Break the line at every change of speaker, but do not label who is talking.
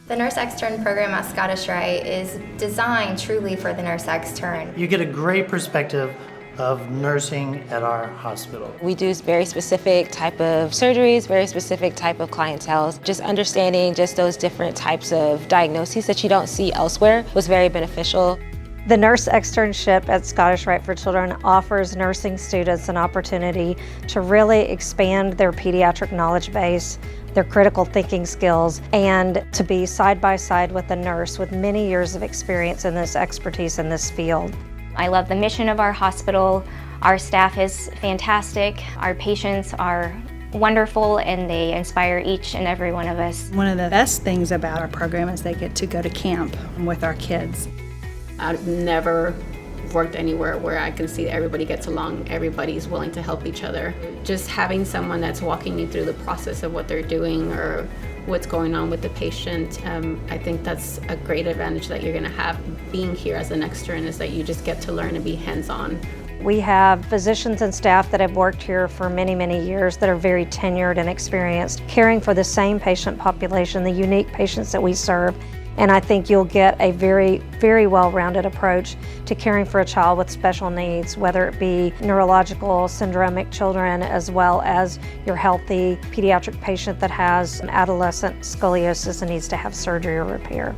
The Nurse Extern program at Scottish Rite is designed truly for the nurse extern.
You get a great perspective of nursing at our hospital.
We do very specific type of surgeries, very specific type of clientele. Just understanding just those different types of diagnoses that you don't see elsewhere was very beneficial.
The nurse externship at Scottish Rite for Children offers nursing students an opportunity to really expand their pediatric knowledge base, their critical thinking skills, and to be side by side with a nurse with many years of experience in this expertise in this field.
I love the mission of our hospital. Our staff is fantastic. Our patients are wonderful and they inspire each and every one of us.
One of the best things about our program is they get to go to camp with our kids.
I've never worked anywhere where I can see that everybody gets along, everybody's willing to help each other. Just having someone that's walking me through the process of what they're doing or what's going on with the patient, I think that's a great advantage that you're going to have being here as an extern, is that you just get to learn and be hands-on.
We have physicians and staff that have worked here for many, many years that are very tenured and experienced, caring for the same patient population, the unique patients that we serve. And I think you'll get a very, very well-rounded approach to caring for a child with special needs, whether it be neurological, syndromic children, as well as your healthy pediatric patient that has adolescent scoliosis and needs to have surgery or repair.